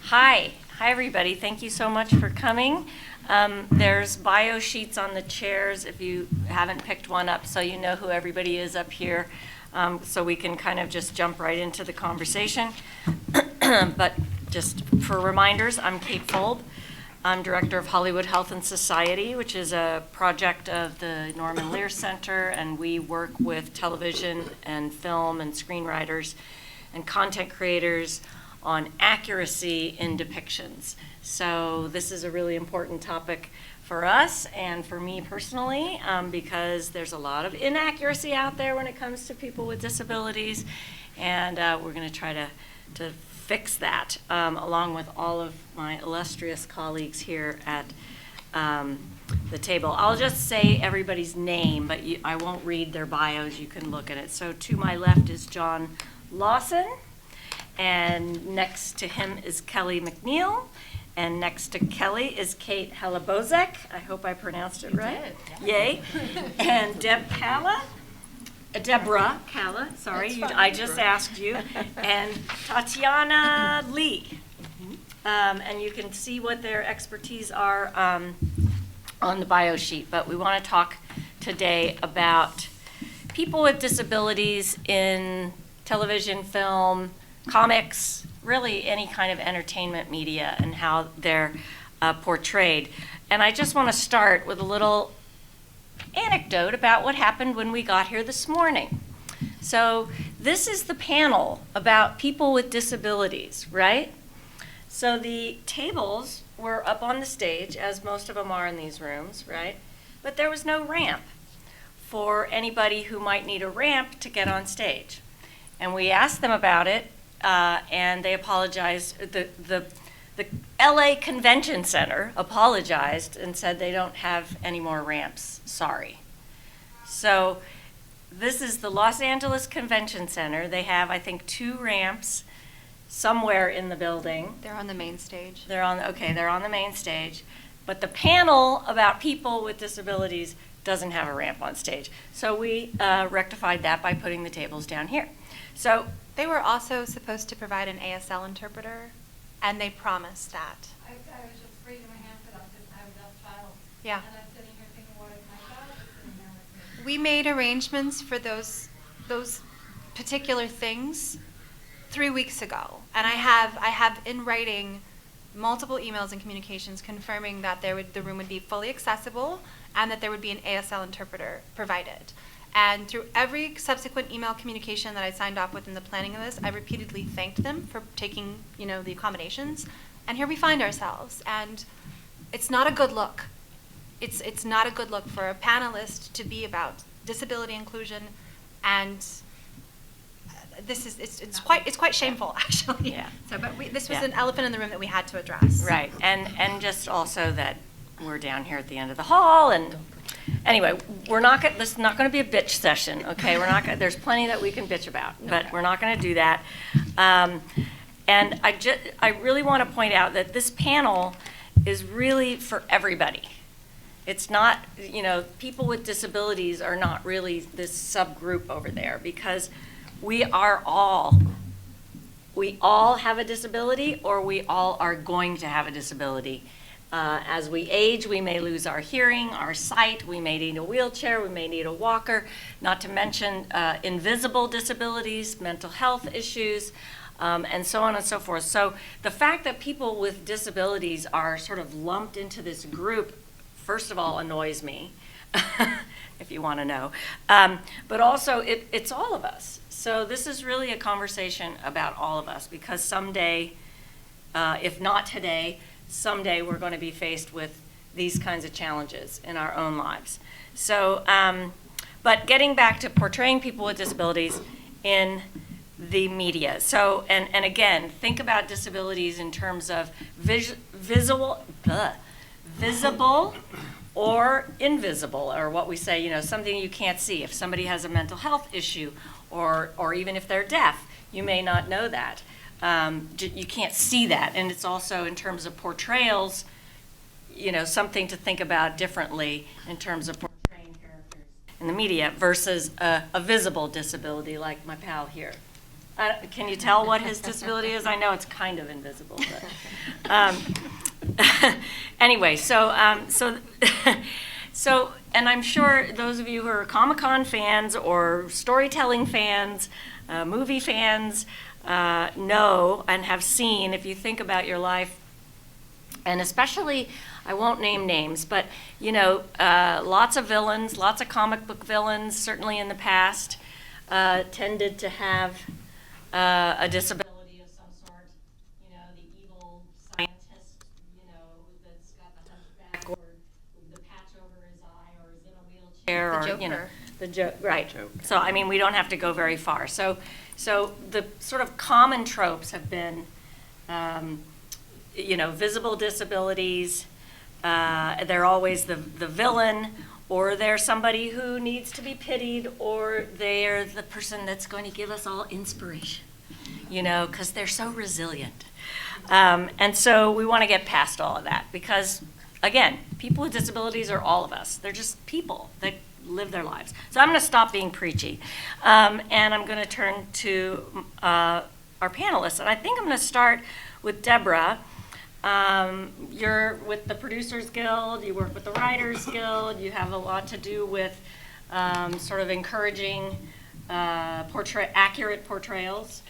Hi everybody. Thank you so much for coming. There's bio sheets on the chairs if you haven't picked one up, so you know who everybody is up here, so we can kind of just jump right into the conversation. But just for reminders, I'm Kate Folb. I'm Director of Hollywood Health and Society, which is a project of the Norman Lear Center, and we work with television and film and screenwriters and content creators on accuracy in depictions. So this is a really important topic for us and for me personally, because there's a lot of inaccuracy out there when it comes to people with disabilities, and we're going to try to fix that, along with all of my illustrious colleagues here at the table. I'll just say everybody's name, but I won't read their bios. You can look at it. So to my left is John Lawson, and next to him is Kelly McNeil, and next to Kelly is Kate Halabozek. I hope I pronounced it right. You did. Yay. And Deborah Calla, sorry, I just asked you, and Tatiana Lee. And you can see what their expertise are on the bio sheet, but we want to talk today about people with disabilities in television, film, comics, really any kind of entertainment media and how they're portrayed. And I just want to start with a little anecdote about what happened when we got here this morning. So this is the panel about people with disabilities, right? So the tables were up on the stage, as most of them are in these rooms, right? But there was no ramp for anybody who might need a ramp to get on stage. And we asked them about it, and they apologized. The LA Convention Center apologized and said they don't have any more ramps, sorry. So this is the Los Angeles Convention Center. They have, I think, 2 ramps somewhere in the building. They're on the main stage. They're on the main stage. But the panel about people with disabilities doesn't have a ramp on stage. So we rectified that by putting the tables down here. So They were also supposed to provide an ASL interpreter, and they promised that. I was just raising my hand for that because I have a deaf child. Yeah. And I'm sitting here thinking, what if my child is sitting there with me? We made arrangements for those particular things 3 weeks ago, and I have in writing multiple emails and communications confirming that the room would be fully accessible and that there would be an ASL interpreter provided. And through every subsequent email communication that I signed off with in the planning of this, I repeatedly thanked them for taking, the accommodations. And here we find ourselves. And it's not a good look. It's not a good look for a panelist to be about disability inclusion. And it's quite shameful, actually. Yeah. So, but this was an elephant in the room that we had to address. right, and just also that we're down here at the end of the hall, and anyway, this is not going to be a bitch session, okay? There's plenty that we can bitch about, but we're not going to do that. And I really want to point out that this panel is really for everybody. It's not, people with disabilities are not really this subgroup over there, because we all have a disability, or we all are going to have a disability. As we age, we may lose our hearing, our sight, we may need a wheelchair, we may need a walker, not to mention invisible disabilities, mental health issues, and so on and so forth. So the fact that people with disabilities are sort of lumped into this group, first of all, annoys me, if you want to know. But also, it's all of us. So this is really a conversation about all of us, because someday, if not today, someday we're going to be faced with these kinds of challenges in our own lives. So, but getting back to portraying people with disabilities in the media. So, and again, think about disabilities in terms of visible or invisible, or what we say, something you can't see. If somebody has a mental health issue, or even if they're deaf, you may not know that. You can't see that. And it's also, in terms of portrayals, something to think about differently in terms of portraying characters in the media versus a visible disability like my pal here. Can you tell what his disability is? I know it's kind of invisible, but anyway. So, and I'm sure those of you who are Comic-Con fans or storytelling fans, movie fans, know and have seen, if you think about your life, and especially, I won't name names, but lots of villains, lots of comic book villains, certainly in the past, tended to have a disability of some sort. The evil scientist, that's got the hunchback or the patch over his eye, or is in a wheelchair, The or Joker. the joke, right? So I mean, we don't have to go very far. So the sort of common tropes have been, visible disabilities. They're always the villain, or they're somebody who needs to be pitied, or they're the person that's going to give us all inspiration, because they're so resilient. And so we want to get past all of that because, again, people with disabilities are all of us. They're just people that live their lives. So I'm going to stop being preachy, and I'm going to turn to our panelists. And I think I'm going to start with Deborah. You're with the Producers Guild, you work with the Writers Guild, you have a lot to do with sort of encouraging accurate portrayals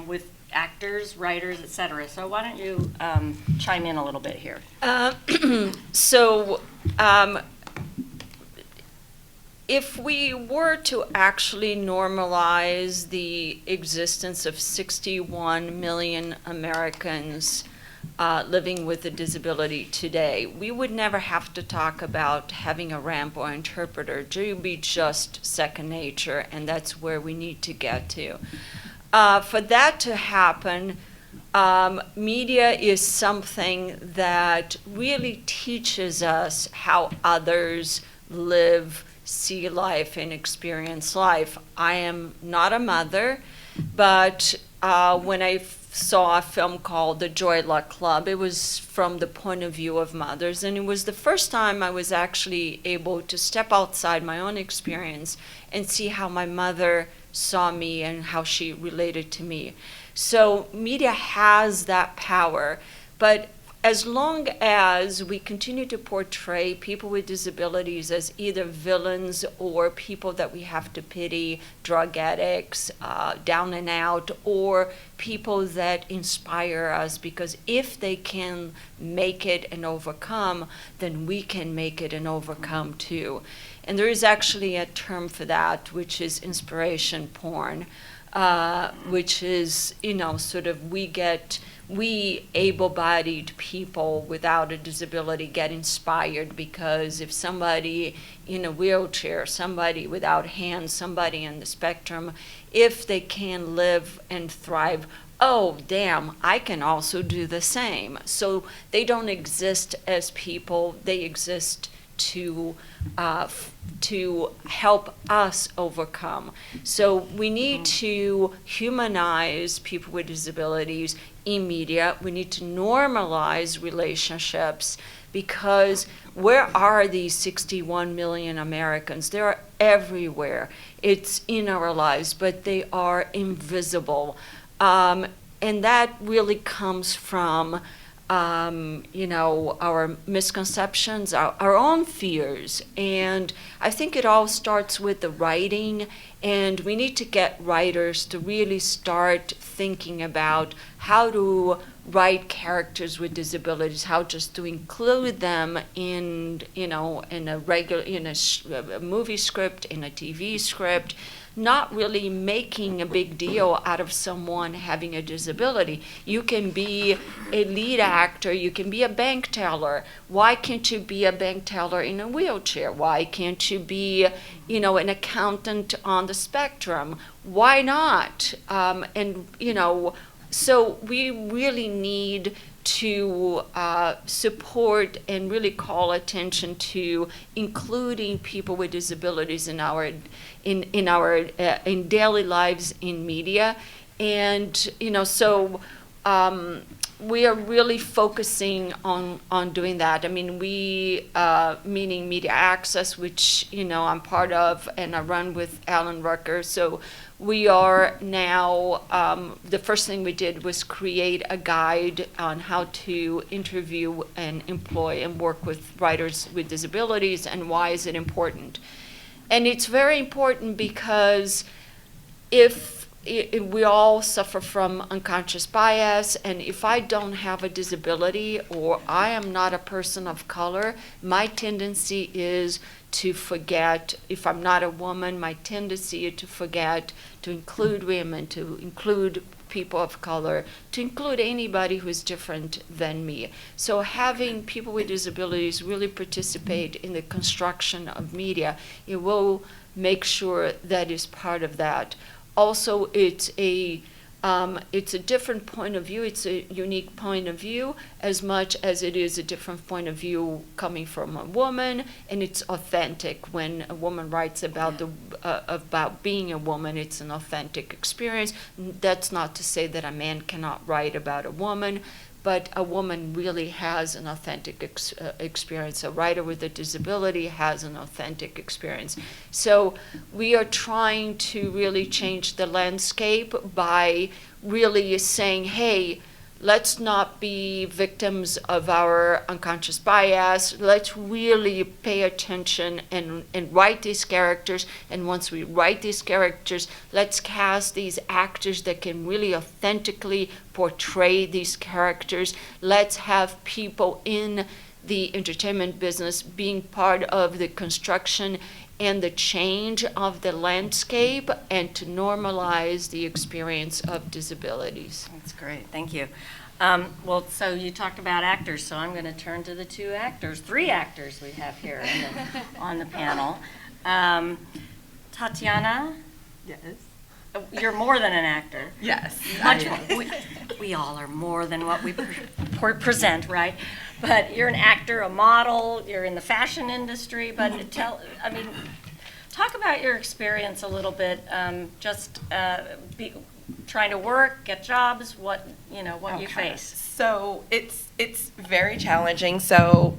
with actors, writers, et cetera. So why don't you chime in a little bit here? If we were to actually normalize the existence of 61 million Americans living with a disability today, we would never have to talk about having a ramp or interpreter. It would be just second nature, and that's where we need to get to. For that to happen, media is something that really teaches us how others live, see life, and experience life. I am not a mother, but when I saw a film called The Joy Luck Club, it was from the point of view of mothers, and it was the first time I was actually able to step outside my own experience and see how my mother saw me and how she related to me. So media has that power, but as long as we continue to portray people with disabilities as either villains or people that we have to pity, drug addicts, down and out, or people that inspire us, because if they can make it and overcome, then we can make it and overcome too. And there is actually a term for that, which is inspiration porn, which is, sort of we able-bodied people without a disability get inspired because if somebody in a wheelchair, somebody without hands, somebody in the spectrum, if they can live and thrive, oh, damn, I can also do the same. So they don't exist as people, they exist to help us overcome. So we need to humanize people with disabilities in media. We need to normalize relationships, because where are these 61 million Americans? They're everywhere. It's in our lives, but they are invisible. And that really comes from our misconceptions, our own fears. And I think it all starts with the writing, and we need to get writers to really start thinking about how to write characters with disabilities, how just to include them in a regular, a movie script, in a TV script, not really making a big deal out of someone having a disability. You can be a lead actor, you can be a bank teller. Why can't you be a bank teller in a wheelchair? Why can't you be, an accountant on the spectrum? Why not? So we really need to support and really call attention to including people with disabilities in our daily lives in media. And we are really focusing on doing that. I mean, we, meaning Media Access, which, I'm part of and I run with Alan Rucker. So we are now, the first thing we did was create a guide on how to interview and employ and work with writers with disabilities and why is it important. And it's very important because if we all suffer from unconscious bias, and if I don't have a disability or I am not a person of color, my tendency is to forget. If I'm not a woman, my tendency is to forget to include women, to include people of color, to include anybody who is different than me. So having people with disabilities really participate in the construction of media, it will make sure that is part of that. Also, it's a different point of view. It's a unique point of view as much as it is a different point of view coming from a woman, and it's authentic. When a woman writes about about being a woman, it's an authentic experience. That's not to say that a man cannot write about a woman, but a woman really has an authentic experience. A writer with a disability has an authentic experience. So we are trying to really change the landscape by really saying, hey, let's not be victims of our unconscious bias. Let's really pay attention and write these characters. And once we write these characters, let's cast these actors that can really authentically portray these characters. Let's have people in the entertainment business being part of the construction and the change of the landscape, and to normalize the experience of disabilities. That's great, thank you. Well, so you talked about actors, so I'm going to turn to the three actors we have here on the panel. Tatiana? Yes. You're more than an actor. Yes. Much more. We all are more than what we present, right? But you're an actor, a model, you're in the fashion industry, but talk about your experience a little bit, trying to work, get jobs, what you face. So it's very challenging. So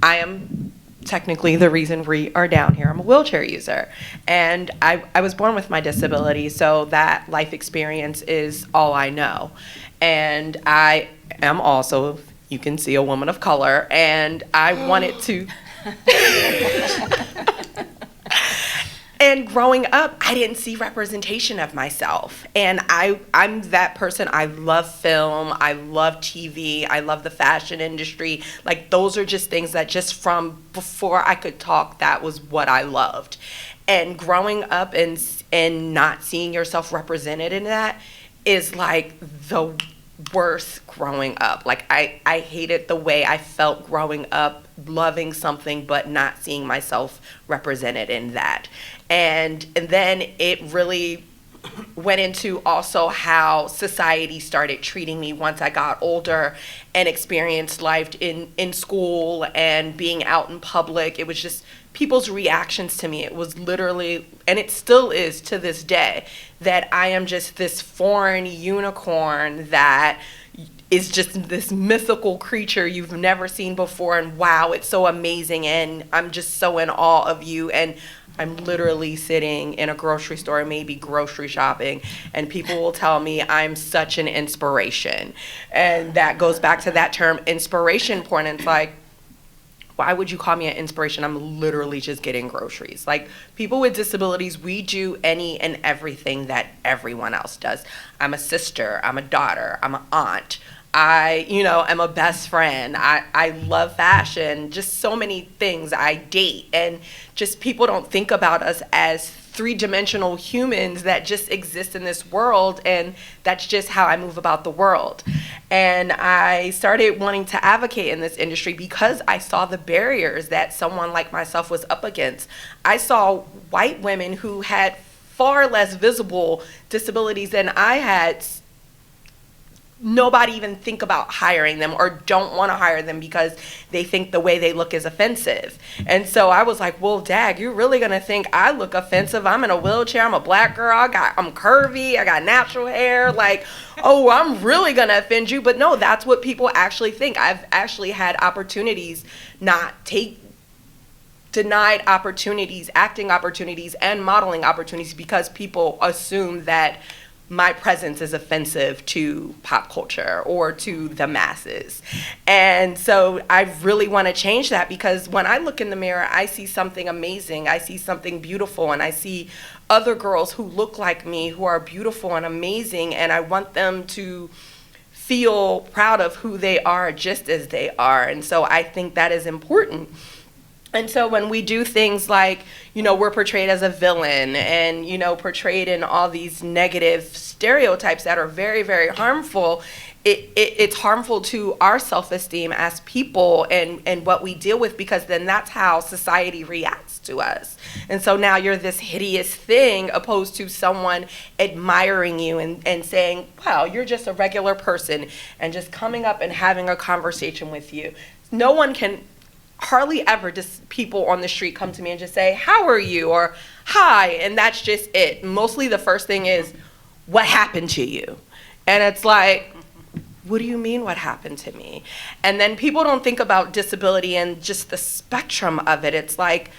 I am technically the reason we are down here. I'm a wheelchair user, and I was born with my disability, so that life experience is all I know. And I am also, you can see, a woman of color, and I wanted to. And growing up, I didn't see representation of myself. And I'm that person. I love film. I love TV. I love the fashion industry. Like, those are just things that just from before I could talk, that was what I loved. And growing up and not seeing yourself represented in that is like the worst growing up. Like, I hated the way I felt growing up, loving something but not seeing myself represented in that. And then it really went into also how society started treating me once I got older and experienced life in school and being out in public. It was just people's reactions to me. It was literally, and it still is to this day, that I am just this foreign unicorn that is just this mythical creature you've never seen before, and wow, it's so amazing, and I'm just so in awe of you. And I'm literally sitting in a grocery store, maybe grocery shopping, and people will tell me I'm such an inspiration. And that goes back to that term, inspiration porn. And it's like, why would you call me an inspiration? I'm literally just getting groceries. Like, people with disabilities, we do any and everything that everyone else does. I'm a sister, I'm a daughter, I'm an aunt. I am a best friend. I love fashion, just so many things. I date, and just people don't think about us as three-dimensional humans that just exist in this world, and that's just how I move about the world. And I started wanting to advocate in this industry because I saw the barriers that someone like myself was up against. I saw white women who had far less visible disabilities than I had nobody even think about hiring them or don't want to hire them because they think the way they look is offensive. And so I was like, well, dag, you're really going to think I look offensive? I'm in a wheelchair. I'm a black girl. I'm curvy. I got natural hair. Like, oh, I'm really going to offend you. But no, that's what people actually think. I've actually had opportunities denied opportunities, acting opportunities, and modeling opportunities because people assume that my presence is offensive to pop culture or to the masses. And so I really want to change that, because when I look in the mirror, I see something amazing. I see something beautiful, and I see other girls who look like me, who are beautiful and amazing, and I want them to feel proud of who they are just as they are. And so I think that is important. And so when we do things like, we're portrayed as a villain and, portrayed in all these negative stereotypes that are very, very harmful, it's harmful to our self-esteem as people and what we deal with, because then that's how society reacts to us. And so now you're this hideous thing opposed to someone admiring you and saying, wow, you're just a regular person, and just coming up and having a conversation with you. No one can hardly ever just people on the street come to me and just say, how are you? Or hi. And that's just it. Mostly the first thing is, what happened to you? And it's like, what do you mean what happened to me? And then people don't think about disability and just the spectrum of it. It's like,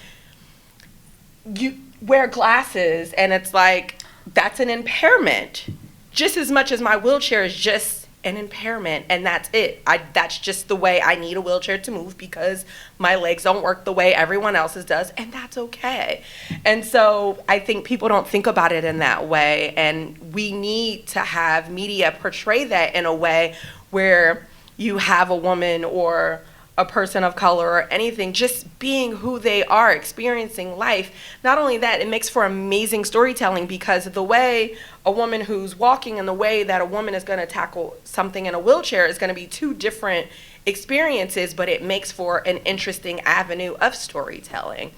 you wear glasses and it's like, that's an impairment. Just as much as my wheelchair is just an impairment, and that's it. That's just the way I need a wheelchair to move, because my legs don't work the way everyone else's does, and that's okay. And so I think people don't think about it in that way, and we need to have media portray that in a way where you have a woman or a person of color or anything just being who they are, experiencing life. Not only that, it makes for amazing storytelling, because the way a woman who's walking and the way that a woman is going to tackle something in a wheelchair is going to be two different experiences, but it makes for an interesting avenue of storytelling.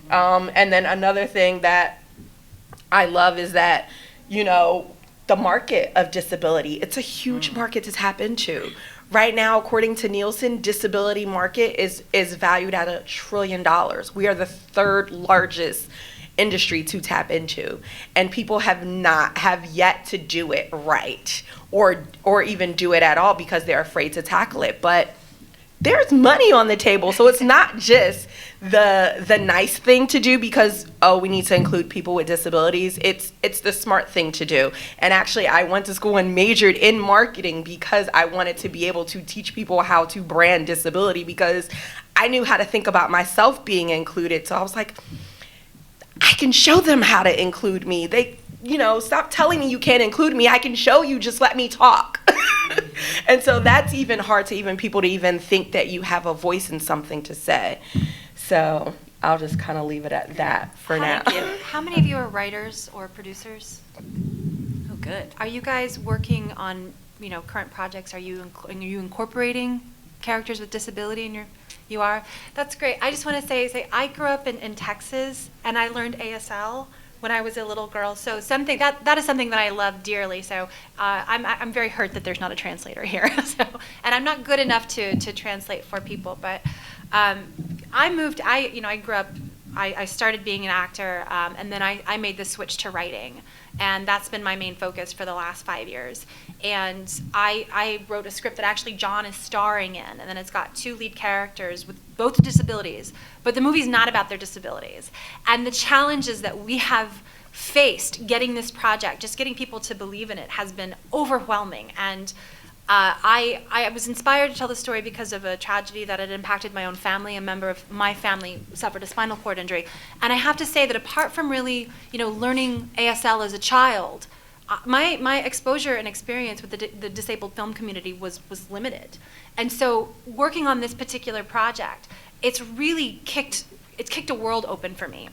And then another thing that I love is that, the market of disability, it's a huge market to tap into. Right now, according to Nielsen, disability market is valued at $1 trillion. We are the third largest industry to tap into, and people have yet to do it right, or even do it at all, because they're afraid to tackle it. But there's money on the table, so it's not just the nice thing to do because, oh, we need to include people with disabilities. It's the smart thing to do. And actually, I went to school and majored in marketing because I wanted to be able to teach people how to brand disability, because I knew how to think about myself being included. So I was like, I can show them how to include me. They, stop telling me you can't include me. I can show you, just let me talk. And so that's even hard to people to even think that you have a voice and something to say. So I'll just kind of leave it at that for now. How many of you are writers or producers? Oh, good. Are you guys working on, current projects? Are you incorporating characters with disability in you are? That's great. I just want to say I grew up in Texas, and I learned ASL when I was a little girl. So something that is something that I love dearly. So I'm very hurt that there's not a translator here. And I'm not good enough to translate for people. But I grew up. I started being an actor, and then I made the switch to writing, and that's been my main focus for the last 5 years. And I wrote a script that actually John is starring in, and then it's got 2 lead characters with both disabilities, but the movie's not about their disabilities. And the challenges that we have faced getting this project, just getting people to believe in it, has been overwhelming. And I was inspired to tell the story because of a tragedy that had impacted my own family. A member of my family suffered a spinal cord injury. And I have to say that apart from really, learning ASL as a child, my exposure and experience with the disabled film community was limited. And so working on this particular project, it's really kicked a world open for me.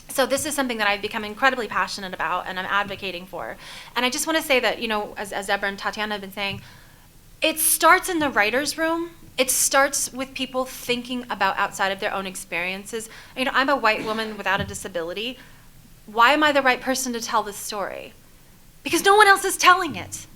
So this is something that I've become incredibly passionate about and I'm advocating for. And I just want to say that, as Deborah and Tatiana have been saying, it starts in the writer's room. It starts with people thinking about outside of their own experiences. I'm a white woman without a disability. Why am I the right person to tell this story? Because no one else is telling it.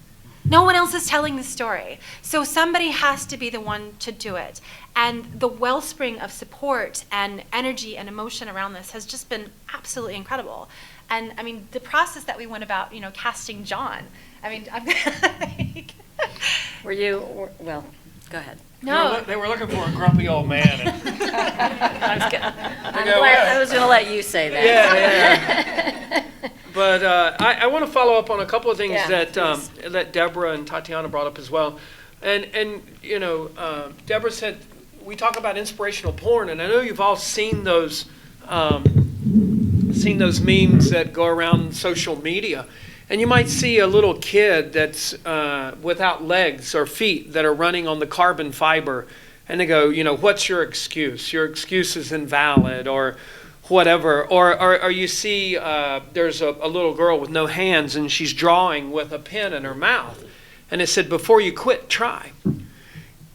No one else is telling the story. So somebody has to be the one to do it. And the wellspring of support and energy and emotion around this has just been absolutely incredible. And I mean, the process that we went about, casting John, I mean, I'm Were you, well, go ahead. no. They were looking for a grumpy old man. I'm go, glad, "Well." I was going to let you say that. Yeah. But I want to follow up on a couple of things Yeah, that Deborah and Tatiana brought up as well. And Deborah said, we talk about inspirational porn, and I know you've all seen those memes that go around social media. And you might see a little kid that's without legs or feet that are running on the carbon fiber, and they go, what's your excuse? Your excuse is invalid, or whatever. Or you see there's a little girl with no hands, and she's drawing with a pen in her mouth. And it said, before you quit, try.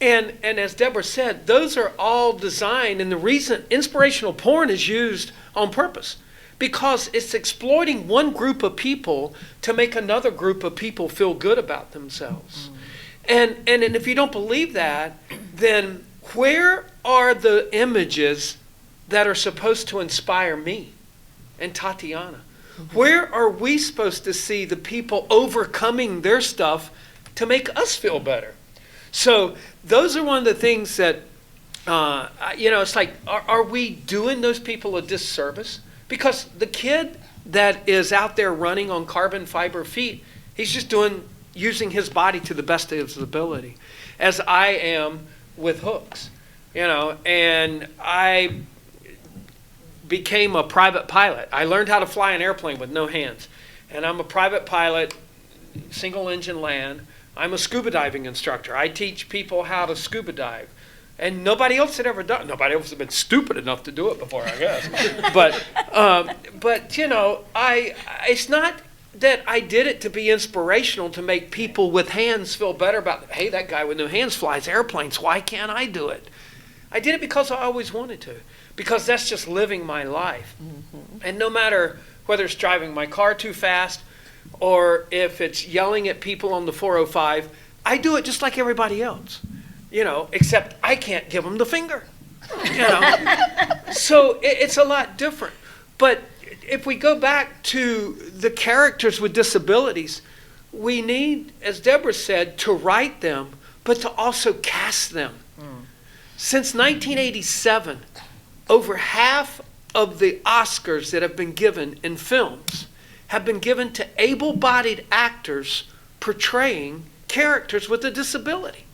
And as Deborah said, those are all designed, and the reason inspirational porn is used on purpose, because it's exploiting one group of people to make another group of people feel good about themselves. And if you don't believe that, then where are the images that are supposed to inspire me and Tatiana? Where are we supposed to see the people overcoming their stuff to make us feel better? So those are one of the things that, it's like, are we doing those people a disservice? Because the kid that is out there running on carbon fiber feet, he's just using his body to the best of his ability, as I am with hooks, and I became a private pilot. I learned how to fly an airplane with no hands, and I'm a private pilot, single engine land. I'm a scuba diving instructor. I teach people how to scuba dive. And nobody else had ever done it. Nobody else had been stupid enough to do it before, I guess. But it's not that I did it to be inspirational to make people with hands feel better about, hey, that guy with no hands flies airplanes. Why can't I do it? I did it because I always wanted to, because that's just living my life. Mm-hmm. And no matter whether it's driving my car too fast or if it's yelling at people on the 405, I do it just like everybody else. Except I can't give them the finger, So it's a lot different. But if we go back to the characters with disabilities, we need, as Deborah said, to write them, but to also cast them. Since 1987, over half of the Oscars that have been given in films have been given to able-bodied actors portraying characters with a disability.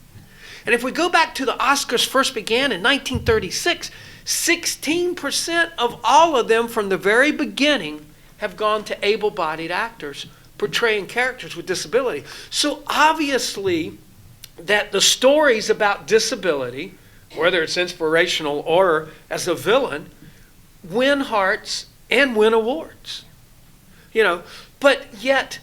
And if we go back to the Oscars first began in 1936, 16% of all of them from the very beginning have gone to able-bodied actors portraying characters with disability. So obviously that the stories about disability, whether it's inspirational or as a villain, win hearts and win awards. But yet,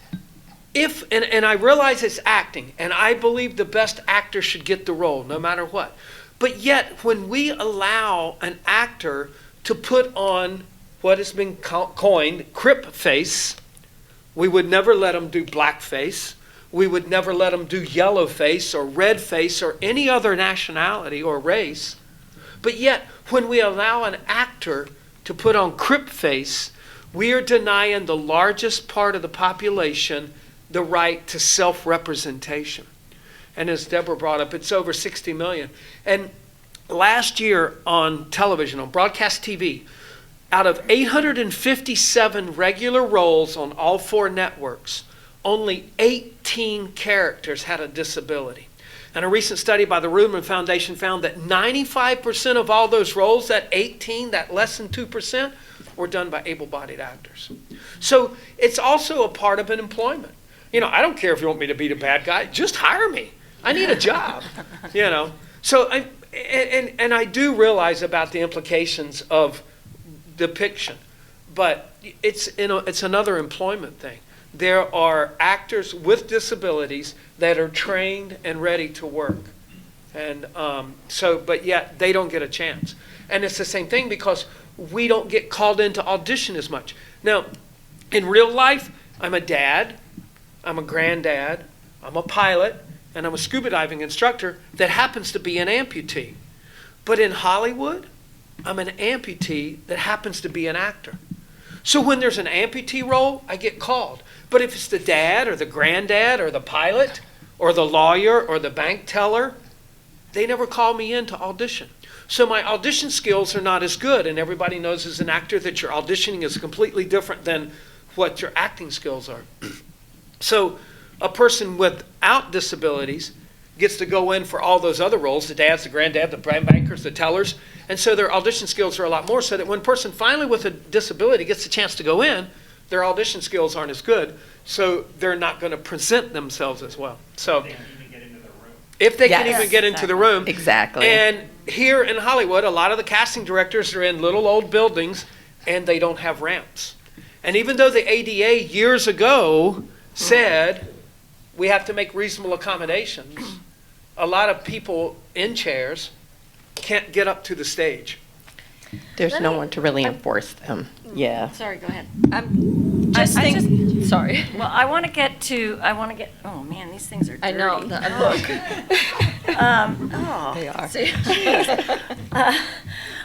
and I realize it's acting, and I believe the best actor should get the role, no matter what. But yet, when we allow an actor to put on what has been coined crip face, we would never let them do blackface. We would never let them do yellow face or red face or any other nationality or race. But yet, when we allow an actor to put on crip face, we are denying the largest part of the population the right to self-representation. And as Deborah brought up, it's over 60 million. And last year on television, on broadcast TV, out of 857 regular roles on all 4 networks, only 18 characters had a disability. And a recent study by the Rubin Foundation found that 95% of all those roles, that 18, that less than 2%, were done by able-bodied actors. So it's also a part of an employment. I don't care if you want me to be the bad guy, just hire me. I need a job, So I do realize about the implications of depiction, but it's another employment thing. There are actors with disabilities that are trained and ready to work. And but yet they don't get a chance. And it's the same thing because we don't get called into audition as much. Now, in real life, I'm a dad, I'm a granddad, I'm a pilot, and I'm a scuba diving instructor that happens to be an amputee. But in Hollywood, I'm an amputee that happens to be an actor. So when there's an amputee role, I get called. But if it's the dad or the granddad or the pilot or the lawyer or the bank teller, they never call me in to audition. So my audition skills are not as good, and everybody knows as an actor that your auditioning is completely different than what your acting skills are. So a person without disabilities gets to go in for all those other roles, the dads, the granddad, the bankers, the tellers, and so their audition skills are a lot more, so that when a person finally with a disability gets a chance to go in, their audition skills aren't as good, so they're not going to present themselves as well. So if they can Yes. even get into the room. Exactly. And here in Hollywood, a lot of the casting directors are in little old buildings, and they don't have ramps. And even though the ADA years ago said we have to make reasonable accommodations, a lot of people in chairs can't get up to the stage. There's no one to really enforce them. Yeah. Sorry, go ahead. Just I think, sorry. Well, oh man, these things are dirty. I know, look. They are.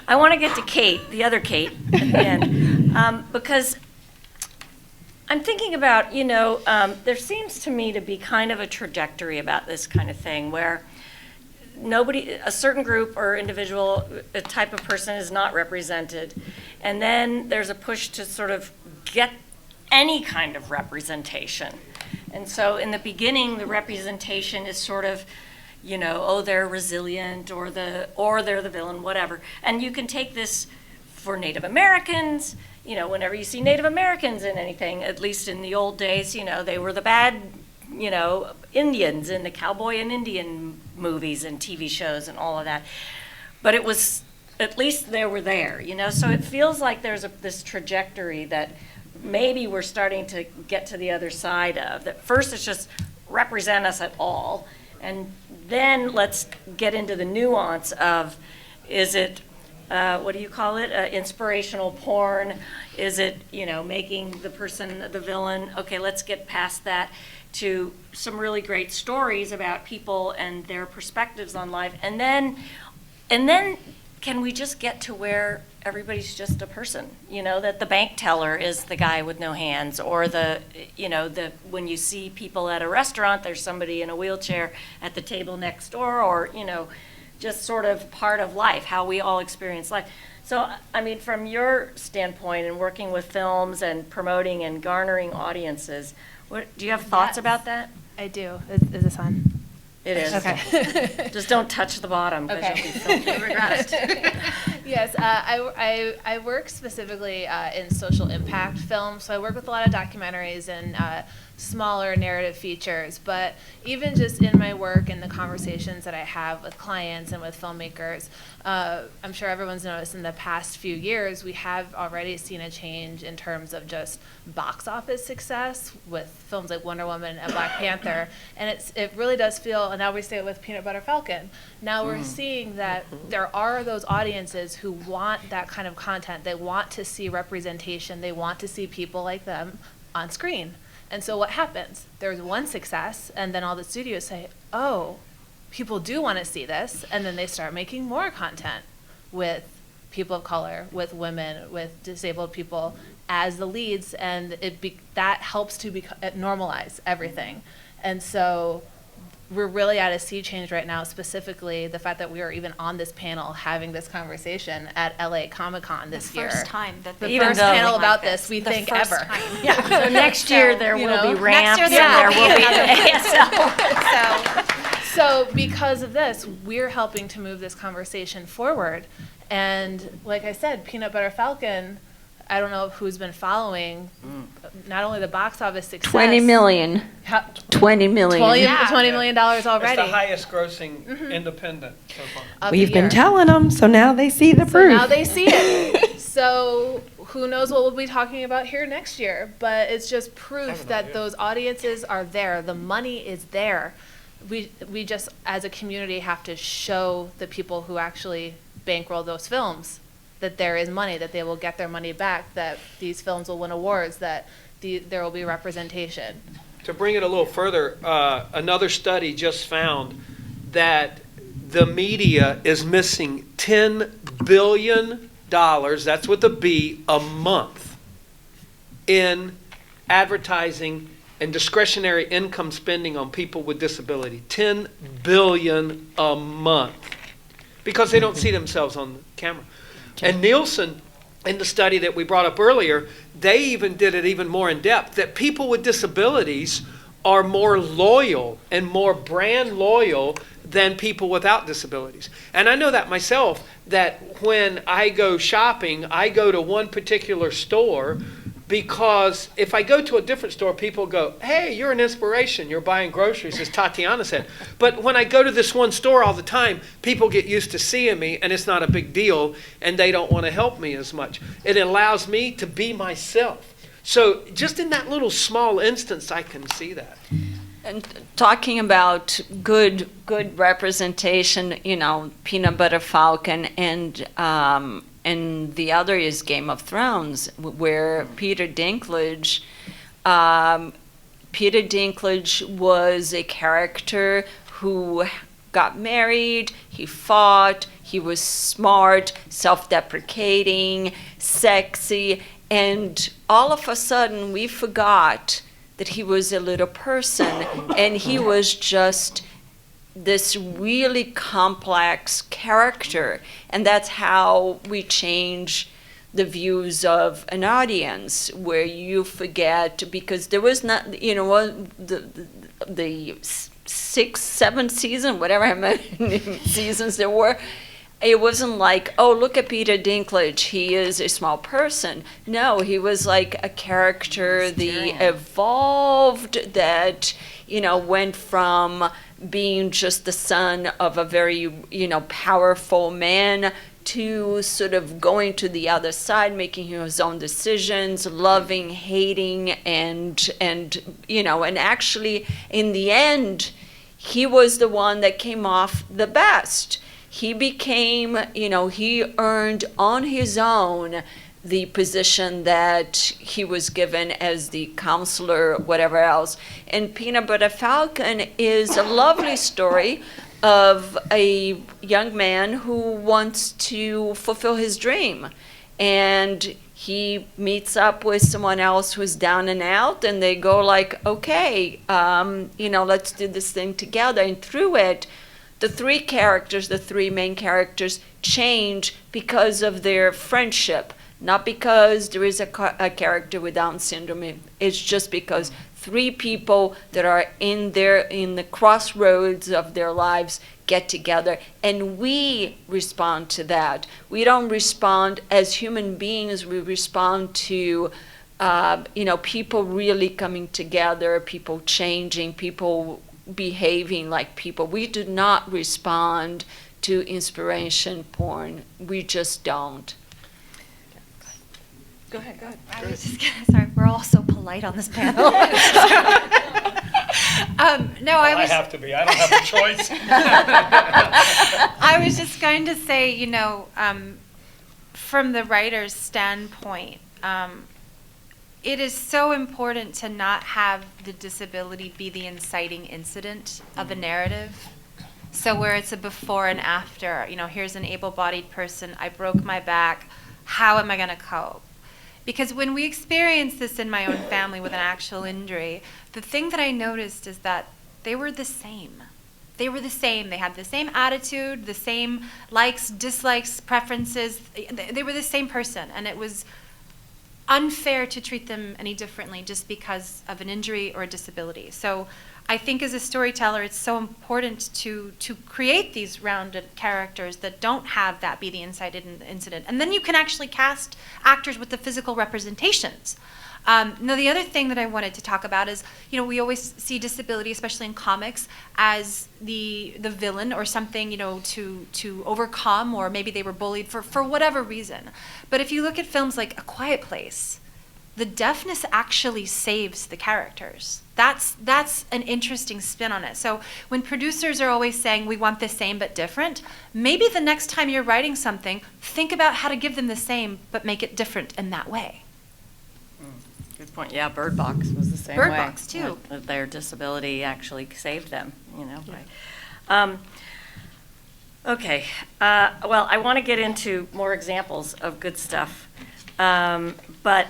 I want to get to Kate, the other Kate, at the end, because I'm thinking about, there seems to me to be kind of a trajectory about this kind of thing where a certain group or individual, a type of person is not represented. And then there's a push to sort of get any kind of representation. And so in the beginning, the representation is sort of, they're resilient or they're the villain, whatever. And you can take this for Native Americans, whenever you see Native Americans in anything, at least in the old days, they were the bad, Indians in the cowboy and Indian movies and TV shows and all of that. But it was, at least they were there, so it feels like there's this trajectory that maybe we're starting to get to the other side of. That first it's just represent us at all, and then let's get into the nuance of, is it, what do you call it, inspirational porn? Is it, making the person the villain? Okay, let's get past that to some really great stories about people and their perspectives on life. And then can we just get to where everybody's just a person, that the bank teller is the guy with no hands, or when you see people at a restaurant, there's somebody in a wheelchair at the table next door, or, just sort of part of life, how we all experience life. So, I mean, from your standpoint in working with films and promoting and garnering audiences, do you have thoughts about that? I do. Is this on? It is. Okay. Just don't touch the bottom, because Okay. you'll be filthy regret it. Yes, I work specifically in social impact films, so I work with a lot of documentaries and smaller narrative features, but even just in my work and the conversations that I have with clients and with filmmakers, I'm sure everyone's noticed in the past few years, we have already seen a change in terms of just box office success with films like Wonder Woman and Black Panther, and it really does feel, and now we see it with Peanut Butter Falcon, now we're seeing that there are those audiences who want that kind of content. They want to see representation. They want to see people like them on screen. And so what happens? There's one success, and then all the studios say, oh, people do want to see this, and then they start making more content with people of color, with women, with disabled people as the leads, and that helps to normalize everything. And so we're really at a sea change right now, specifically the fact that we are even on this panel having this conversation at LA Comic-Con this year. First time that The they first though- panel like about this. this, we The think, first ever. time. Yeah. So next year there you will know, be next ramps, year there and will there be will be another ASL. So because of this, we're helping to move this conversation forward. And like I said, Peanut Butter Falcon, I don't know who's been following not only the box office success. 20 million. How- 20 million. $20 million already. It's the highest grossing independent so far. of the We've been year. telling them, so now they see the So proof. now they see it. So who knows what we'll be talking about here next year, but it's just proof that those audiences are there. The money is there. We just, as a community, have to show the people who actually bankroll those films that there is money, that they will get their money back, that these films will win awards, that there will be representation. To bring it a little further, another study just found that the media is missing $10 billion, that's with a B, a month in advertising and discretionary income spending on people with disability. $10 billion a month because they don't see themselves on the camera. And Nielsen, in the study that we brought up earlier, they even did it even more in depth, that people with disabilities are more loyal and more brand loyal than people without disabilities. And I know that myself, that when I go shopping, I go to one particular store because if I go to a different store, people go, hey, you're an inspiration, you're buying groceries, as Tatiana said. But when I go to this one store all the time, people get used to seeing me and it's not a big deal and they don't want to help me as much. It allows me to be myself. So just in that little small instance, I can see that. And talking about good representation, you know, Peanut Butter Falcon, and the other is Game of Thrones, where Peter Dinklage was a character who got married, he fought, he was smart, self-deprecating, sexy, and all of a sudden we forgot that he was a little person, and he was just this really complex character. And that's how we change the views of an audience, where you forget, because there was not, you know, the 6, 7 season, whatever how many seasons there were, it wasn't like, oh, look at Peter Dinklage, he is a small person. No, he was like a character, the evolved, that, you know, went from being just the son of a very, you know, powerful man to sort of going to the other side, making his own decisions, loving, hating, and you know, and actually in the end, he was the one that came off the best. He became, you know, he earned on his own the position that he was given as the counselor, whatever else. And Peanut Butter Falcon is a lovely story of a young man who wants to fulfill his dream. And he meets up with someone else who's down and out, and they go like, okay, you know, let's do this thing together. And through it, the three main characters change because of their friendship, not because there is a character with Down syndrome. It's just because 3 people that are in the crossroads of their lives get together, and we respond to that. We don't respond as human beings. We respond to, you know, people really coming together, people changing, people behaving like people. We do not respond to inspiration porn. We just don't. Go ahead. I was just gonna, sorry, we're all so polite on this panel. I have to be. I don't have a choice. I was just going to say, you know, from the writer's standpoint, it is so important to not have the disability be the inciting incident of a narrative. So where it's a before and after, you know, here's an able-bodied person, I broke my back, how am I going to cope? Because when we experience this in my own family with an actual injury, the thing that I noticed is that they were the same. They were the same. They had the same attitude, the same likes, dislikes, preferences. They were the same person, and it was unfair to treat them any differently just because of an injury or a disability. So I think as a storyteller, it's so important to create these rounded characters that don't have that be the inciting incident. And then you can actually cast actors with the physical representations. Now, the other thing that I wanted to talk about is, you know, we always see disability, especially in comics, as the villain or something, you know, to overcome, or maybe they were bullied for whatever reason. But if you look at films like A Quiet Place, the deafness actually saves the characters. That's an interesting spin on it. So when producers are always saying we want the same but different, maybe the next time you're writing something, think about how to give them the same but make it different in that way. Good Good point. Yeah, Bird Box was the same Bird way. Box, too. Yeah, their disability actually saved them, Okay. Well, I want to get into more examples of good stuff. But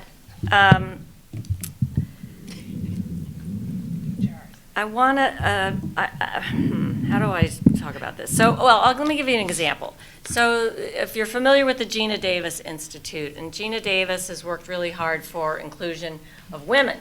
I want to, how do I talk about this? So, let me give you an example. So if you're familiar with the Gina Davis Institute, and Gina Davis has worked really hard for inclusion of women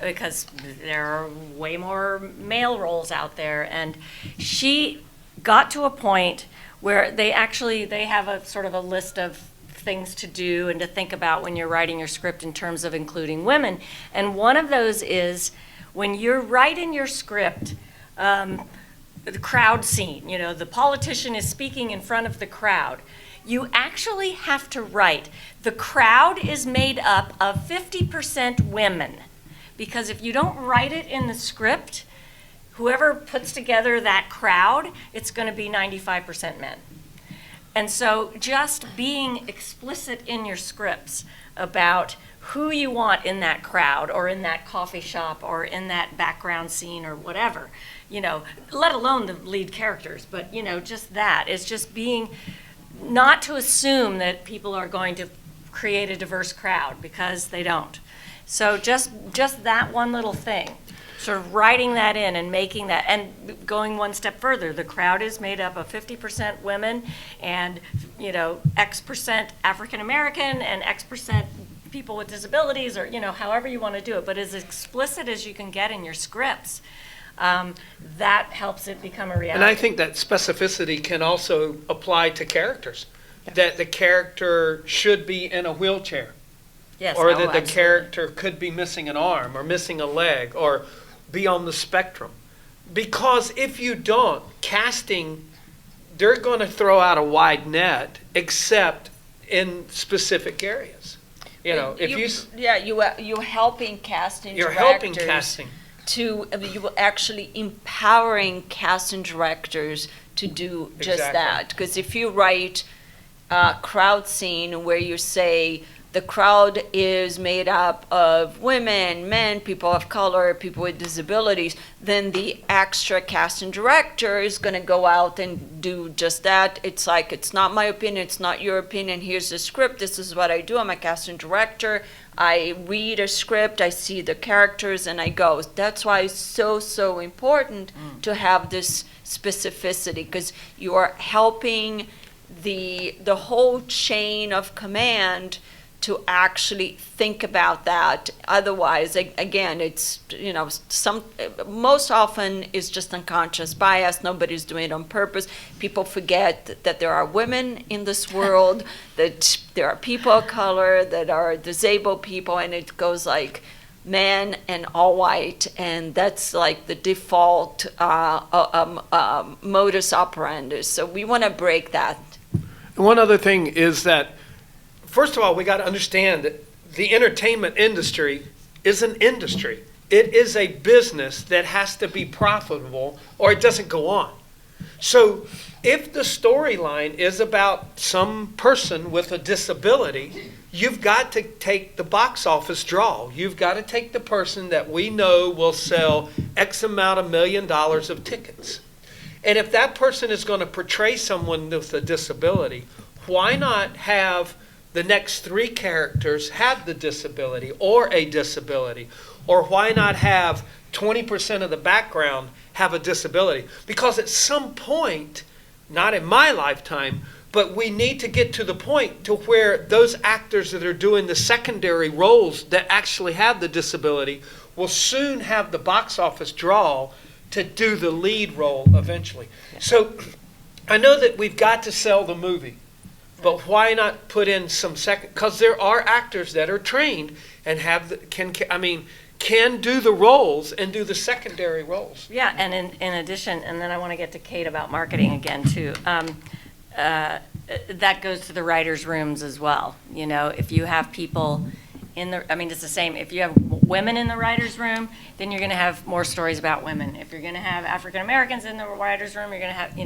because there are way more male roles out there. And she got to a point where they have a sort of a list of things to do and to think about when you're writing your script in terms of including women. And one of those is, when you're writing your script, the crowd scene, the politician is speaking in front of the crowd, you actually have to write, the crowd is made up of 50% women. Because if you don't write it in the script, whoever puts together that crowd, it's going to be 95% men. And so just being explicit in your scripts about who you want in that crowd or in that coffee shop or in that background scene or whatever, let alone the lead characters, but, just that is just being, not to assume that people are going to create a diverse crowd, because they don't. So just that one little thing, sort of writing that in and making that, and going one step further, the crowd is made up of 50% women and, X% African American and X% people with disabilities, or however you want to do it, but as explicit as you can get in your scripts, that helps it become a reality. And I think that specificity can also apply to characters, that the character should be in a wheelchair, Yes, or that the absolutely. character could be missing an arm or missing a leg or be on the spectrum. Because if you don't, casting, they're going to throw out a wide net, except in specific areas. You're helping casting You're directors. helping casting. You were actually empowering casting directors to do just Exactly. that. Because if you write a crowd scene where you say the crowd is made up of women, men, people of color, people with disabilities, then the extra casting director is going to go out and do just that. It's like, it's not my opinion, it's not your opinion, here's the script, this is what I do, I'm a casting director, I read a script, I see the characters, and I go. That's why it's so important to have this specificity, because you are helping the whole chain of command to actually think about that. Otherwise, again, it's, most often it's just unconscious bias. Nobody's doing it on purpose. People forget that there are women in this world, that there are people of color, that are disabled people, and it goes like men and all white, and that's like the default modus operandi. So we want to break that. And one other thing is that, first of all, we got to understand that the entertainment industry is an industry. It is a business that has to be profitable or it doesn't go on. So if the storyline is about some person with a disability, you've got to take the box office draw. You've got to take the person that we know will sell X amount of $1 million of tickets. And if that person is going to portray someone with a disability, why not have the next 3 characters have the disability or a disability? Or why not have 20% of the background have a disability? Because at some point, not in my lifetime, but we need to get to the point to where those actors that are doing the secondary roles that actually have the disability will soon have the box office draw to do the lead role eventually. So I know that we've got to sell the movie, but why not put in some second? Because there are actors that are trained and can do the roles and do the secondary roles. Yeah, and in addition, and then I want to get to Kate about marketing again too. That goes to the writers' rooms as well. If you have people I mean, it's the same. If you have women in the writer's room, then you're going to have more stories about women. If you're going to have African Americans in the writer's room, you're going to have,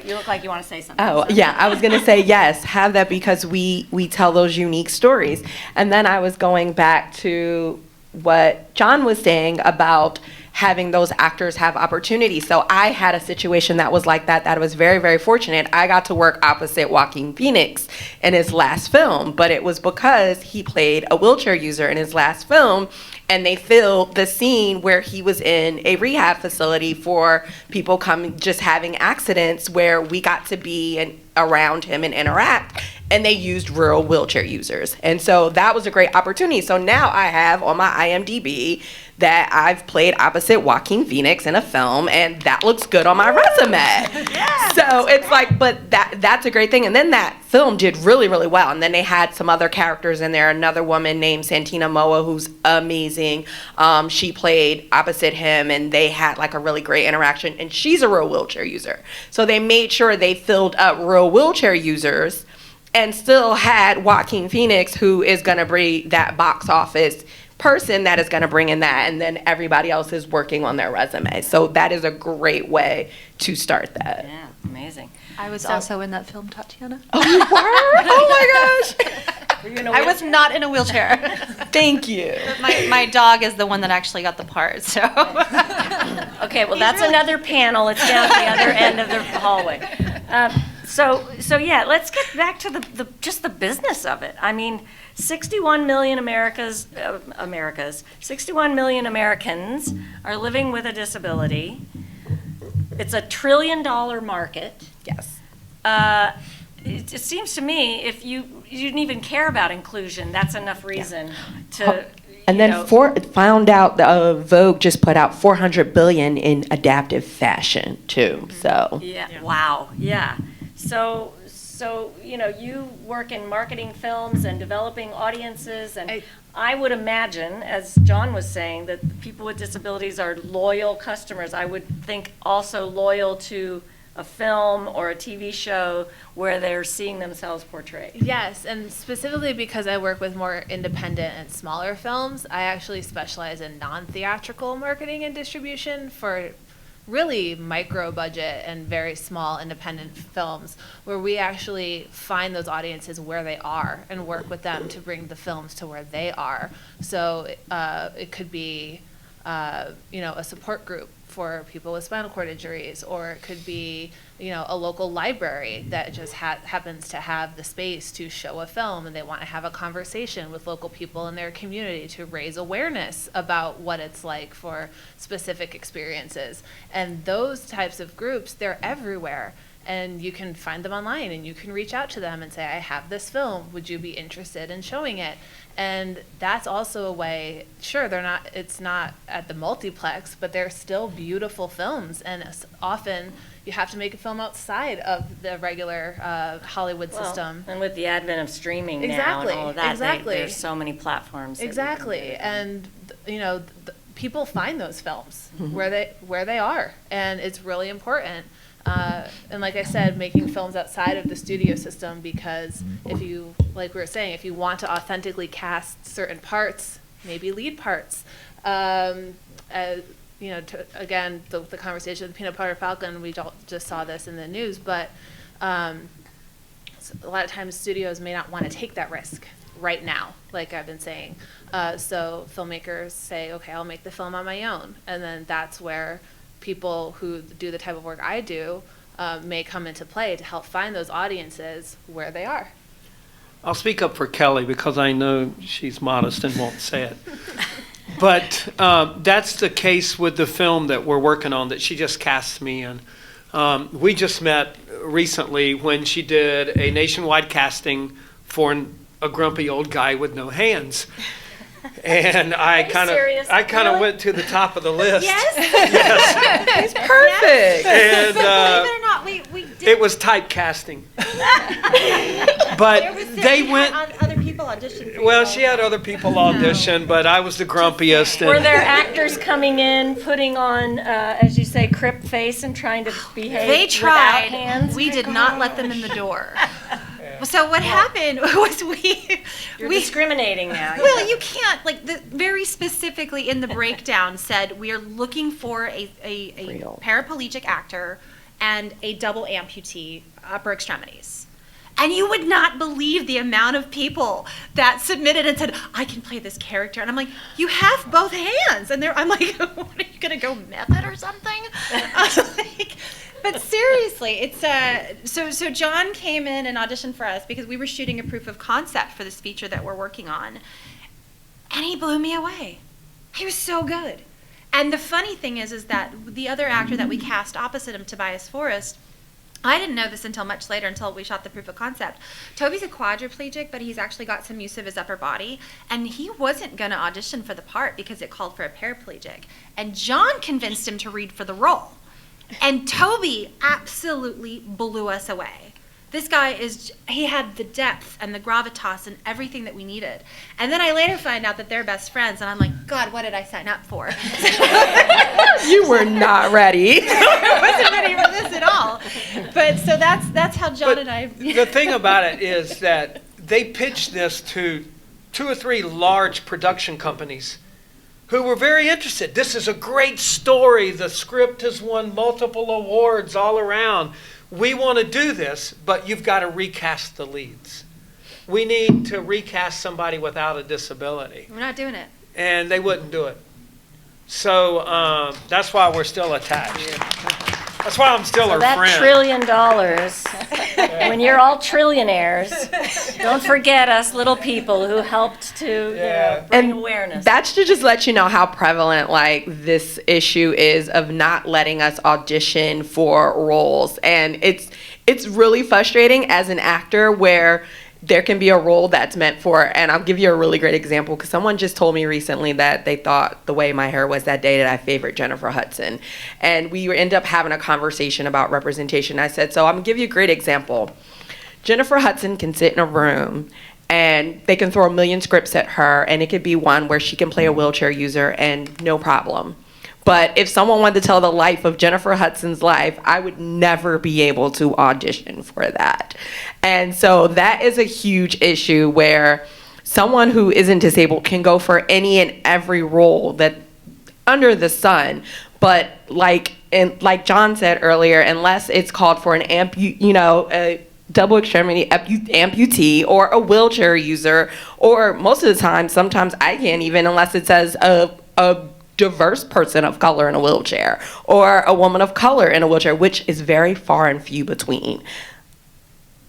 you look like you want to say something. Oh, So- yeah, I was going to say yes, have that because we tell those unique stories. And then I was going back to what John was saying about having those actors have opportunities. So I had a situation that was like that I was very, very fortunate. I got to work opposite Joaquin Phoenix in his last film, but it was because he played a wheelchair user in his last film, and they filmed the scene where he was in a rehab facility for people just having accidents, where we got to be around him and interact, and they used real wheelchair users. And so that was a great opportunity. So now I have on my IMDb that I've played opposite Joaquin Phoenix in a film, and that looks good on my resume. Yeah, So it's like, but that's a great thing. And then that film did really, really well. And then they had some other characters in there. Another woman named Santina Moa, who's amazing. She played opposite him, and they had like a really great interaction. And she's a real wheelchair user. So they made sure they filled up real wheelchair users and still had Joaquin Phoenix, who is going to bring that box office person that is going to bring in that, and then everybody else is working on their resume. So that is a great way to start that. Yeah, amazing. I was So- also in that film, Tatiana. Oh, you were? Oh my gosh. Were you in a I was not in a wheelchair. Thank you. My dog is the one that actually got the part, so. Okay, well, that's another panel. It's down the other end of the hallway. So yeah, let's get back to just the business of it. I mean, 61 million 61 million Americans are living with a disability. It's $1 trillion market. Yes. It seems to me if you didn't even care about inclusion, that's enough reason to. And then found out Vogue just put out 400 billion in adaptive fashion too. So Yeah. Wow. Yeah. So you work in marketing films and developing audiences, and I would imagine, as John was saying, that people with disabilities are loyal customers. I would think also loyal to a film or a TV show where they're seeing themselves portrayed. Yes, and specifically because I work with more independent and smaller films, I actually specialize in non-theatrical marketing and distribution for really micro budget and very small independent films, where we actually find those audiences where they are and work with them to bring the films to where they are. So it could be a support group for people with spinal cord injuries, or it could be a local library that just happens to have the space to show a film, and they want to have a conversation with local people in their community to raise awareness about what it's like for specific experiences. And those types of groups, they're everywhere. And you can find them online, and you can reach out to them and say, I have this film, would you be interested in showing it? And that's also a way, sure, it's not at the multiplex, but they're still beautiful films. And often you have to make a film outside of the regular Hollywood system. And with the advent of streaming Exactly, now and all of that, exactly. there's so many platforms. that you can Exactly, do that. and people find those films where they are, and it's really important. And like I said, making films outside of the studio system, because if you, like we were saying, if you want to authentically cast certain parts, maybe lead parts. Again, the conversation with Peanut Butter Falcon, we just saw this in the news, but a lot of times studios may not want to take that risk right now, like I've been saying. So filmmakers say, okay, I'll make the film on my own. And then that's where people who do the type of work I do may come into play to help find those audiences where they are. I'll speak up for Kelly because I know she's modest and won't say it. But that's the case with the film that we're working on that she just cast me in. We just met recently when she did a nationwide casting for a grumpy old guy with no hands. And I kind of went to the top of the list. Yes? he's perfect. And Believe it or not, we did. it was typecasting. But they went. Other people auditioned for Well, you. she had other people audition, but I was the grumpiest. Were And there actors coming in, putting on, as you say, crip face and trying to behave They without tried. hands? We did not let them in the door. So what happened was You're we discriminating now. well, you can't, like, very specifically in the breakdown said, we are looking for a Real. paraplegic actor and a double amputee upper extremities. And you would not believe the amount of people that submitted and said, I can play this character. And I'm like, you have both hands. And I'm like, what, are you going to go method or something? But seriously, it's so John came in and auditioned for us because we were shooting a proof of concept for this feature that we're working on. And he blew me away. He was so good. And the funny thing is that the other actor that we cast opposite him, Tobias Forrest, I didn't know this until much later, until we shot the proof of concept. Toby's a quadriplegic, but he's actually got some use of his upper body, and he wasn't going to audition for the part because it called for a paraplegic. And John convinced him to read for the role. And Toby absolutely blew us away. This guy he had the depth and the gravitas and everything that we needed. And then I later find out that they're best friends, and I'm like, God, what did I sign up for? You were not ready. I wasn't ready for this at all. But so that's how John and I. The thing about it is that they pitched this to 2 or 3 large production companies who were very interested. This is a great story. The script has won multiple awards all around. We want to do this, but you've got to recast the leads. We need to recast somebody without a disability. We're not doing it. And they wouldn't do it. So that's why we're still attached. That's why I'm still So her that friend. $1 trillion, when you're all trillionaires, don't forget us little people who helped to bring And awareness. That's to just let you know how prevalent like this issue is of not letting us audition for roles. And it's really frustrating as an actor where there can be a role that's meant for, and I'll give you a really great example because someone just told me recently that they thought the way my hair was that day that I favored Jennifer Hudson. And we ended up having a conversation about representation. I said, so I'm going to give you a great example. Jennifer Hudson can sit in a room and they can throw 1 million scripts at her, and it could be one where she can play a wheelchair user and no problem. But if someone wanted to tell the life of Jennifer Hudson's life, I would never be able to audition for that. And so that is a huge issue where someone who isn't disabled can go for any and every role that under the sun. But like John said earlier, unless it's called for an a double extremity amputee or a wheelchair user, or most of the time, sometimes I can't even unless it says a diverse person of color in a wheelchair or a woman of color in a wheelchair, which is very far and few between.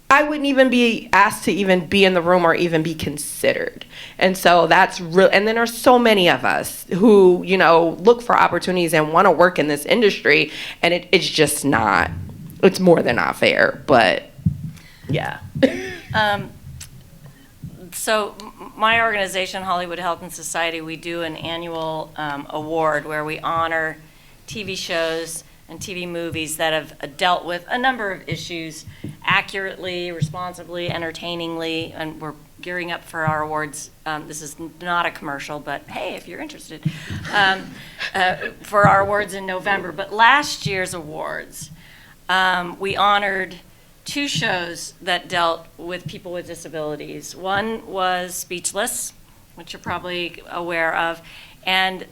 I wouldn't even be asked to even be in the room or even be considered. And so that's real. And then there's so many of us who, look for opportunities and want to work in this industry, and it's just not, it's more than not fair, but yeah. So my organization, Hollywood Health and Society, we do an annual award where we honor TV shows and TV movies that have dealt with a number of issues accurately, responsibly, entertainingly, and we're gearing up for our awards. This is not a commercial, but hey, if you're interested, for our awards in November. But last year's awards, we honored 2 shows that dealt with people with disabilities. One was Speechless, which you're probably aware of, and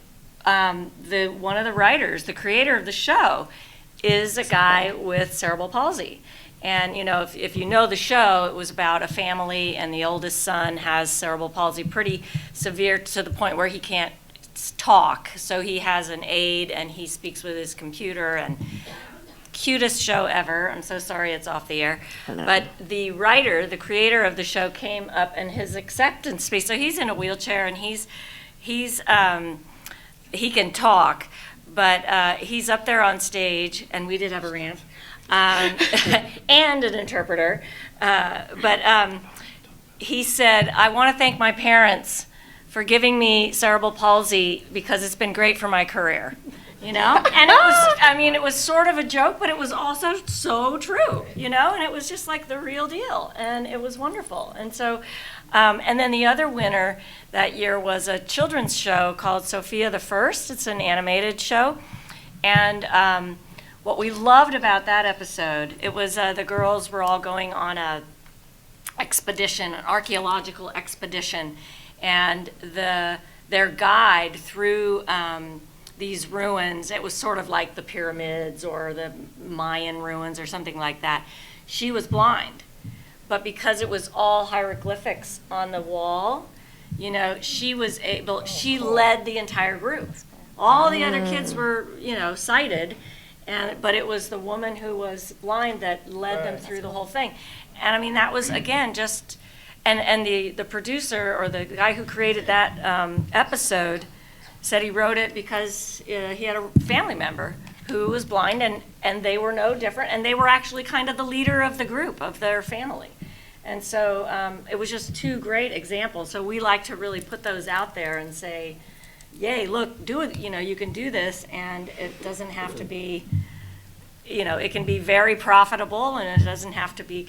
one of the writers, the creator of the show, is a guy with cerebral palsy. And if you know the show, it was about a family, and the oldest son has cerebral palsy, pretty severe to the point where he can't talk. So he has an aid, and he speaks with his computer, and cutest show ever. I'm so sorry it's off the air. But the writer, the creator of the show, came up in his acceptance speech. So he's in a wheelchair, and he can talk, but he's up there on stage, and we did have a rant, and an interpreter. But he said, I want to thank my parents for giving me cerebral palsy because it's been great for my career. And it was sort of a joke, but it was also so true, and it was just like the real deal, and it was wonderful. And so, and then the other winner that year was a children's show called Sophia the First. It's an animated show, and what we loved about that episode, it was the girls were all going on expedition, an archaeological expedition, and their guide through these ruins, it was sort of like the pyramids or the Mayan ruins or something like that. She was blind, but because it was all hieroglyphics on the wall, you know, she led the entire group. All the other kids were, you know, sighted, but it was the woman who was blind that led them through the whole thing. And I mean, that was, again, just, and the producer or the guy who created that episode said he wrote it because he had a family member who was blind, and they were no different, and they were actually kind of the leader of the group, of their family. And so it was just two great examples. So we like to really put those out there and say, yay, look, do it, you know, you can do this, and it doesn't have to be, you know, it can be very profitable, and it doesn't have to be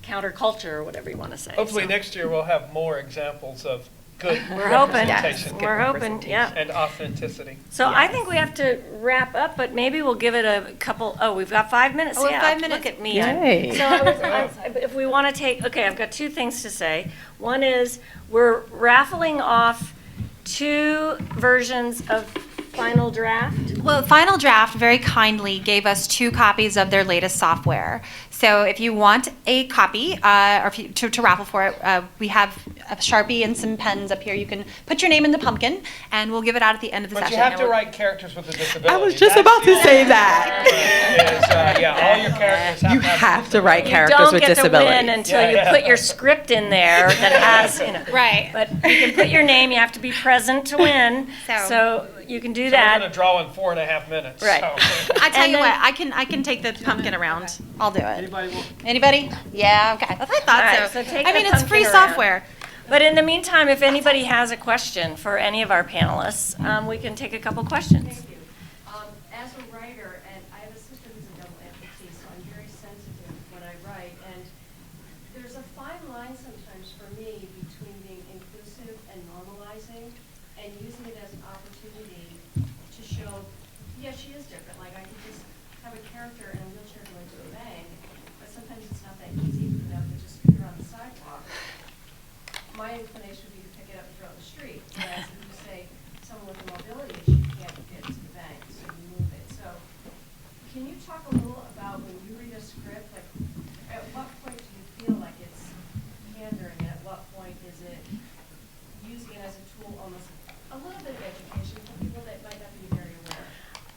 counterculture or whatever you want to say. Hopefully So next year we'll have more examples of good we're hoping, representation we're hoping, yeah. and authenticity. So I think we have to wrap up, but maybe we'll give it a couple, we've got 5 minutes. Oh, we have Yeah, 5 minutes. Look at me. Yay. So if we want to take, okay, I've got two things to say. One is we're raffling off 2 versions of Final Draft. Well, Final Draft very kindly gave us 2 copies of their latest software. So if you want a copy, or if you, to raffle for it, we have a Sharpie and some pens up here. You can put your name in the pumpkin, and we'll give it out at the end of the But session. you have And to we'll- write characters with a disability. I was just about to say that. Yeah, all your characters have You to have to write You characters don't with get to win disabilities. until Yeah, you yeah. put your script in there that has, you know. Right. But you can put your name, you have to be present to win. So- So you can do So we're going to that. draw in 4.5 minutes. Right. So. I tell And you then- what, I can take the pumpkin around. I'll do it. Anybody want? Anybody? Yeah, okay. I thought All right, so. so take I the mean, it's free pumpkin around. software. But in the meantime, if anybody has a question for any of our panelists, we can take a couple questions. Thank you. As a writer, and I have a sister who's a double amputee, so I'm very sensitive when I write. And there's a fine line sometimes for me between being inclusive and normalizing, and using it as an opportunity to show, yeah, she is different. Like I could just have a character in a wheelchair going to a bank, but sometimes it's not that easy for them to just put her on the sidewalk. My inclination would be to pick it up and throw it in the street, whereas if you say someone with a mobility issue can't get to the bank, so you move it. So can you talk a little about when you read a script, like at what point do you feel like it's pandering, and at what point is it using it as a tool, almost a little bit of education for people that might not be very aware?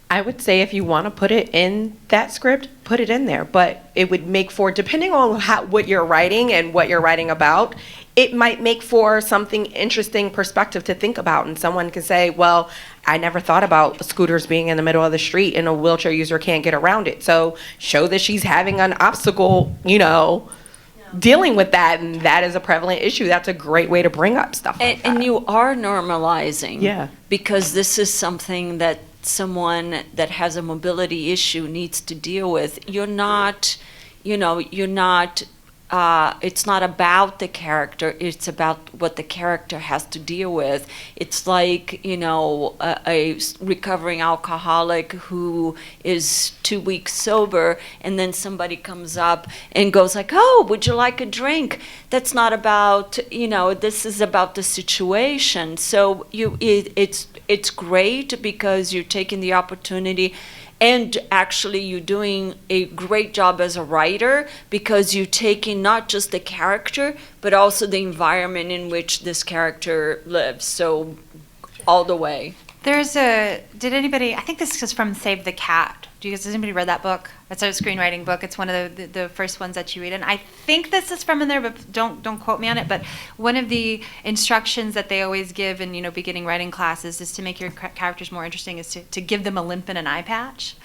I would say if you want to put it in that script, put it in there. But it would make for, depending on what you're writing and what you're writing about, it might make for something interesting perspective to think about. And someone can say, well, I never thought about scooters being in the middle of the street and a wheelchair user can't get around it. So show that she's having an obstacle, you know, dealing with that, and that is a prevalent issue. That's a great way to bring up stuff like that. And you are normalizing. Yeah. Because this is something that someone that has a mobility issue needs to deal with. You're not, it's not about the character, it's about what the character has to deal with. It's like, a recovering alcoholic who is 2 weeks sober, and then somebody comes up and goes like, oh, would you like a drink? That's not about, this is about the situation. So it's great because you're taking the opportunity. And actually, you're doing a great job as a writer because you're taking not just the character, but also the environment in which this character lives. So, all the way. I think this is from Save the Cat. Has anybody read that book? It's a screenwriting book. It's one of the first ones that you read. And I think this is from in there, but don't quote me on it. But one of the instructions that they always give in, beginning writing classes is to make your characters more interesting is to give them a limp and an eye patch.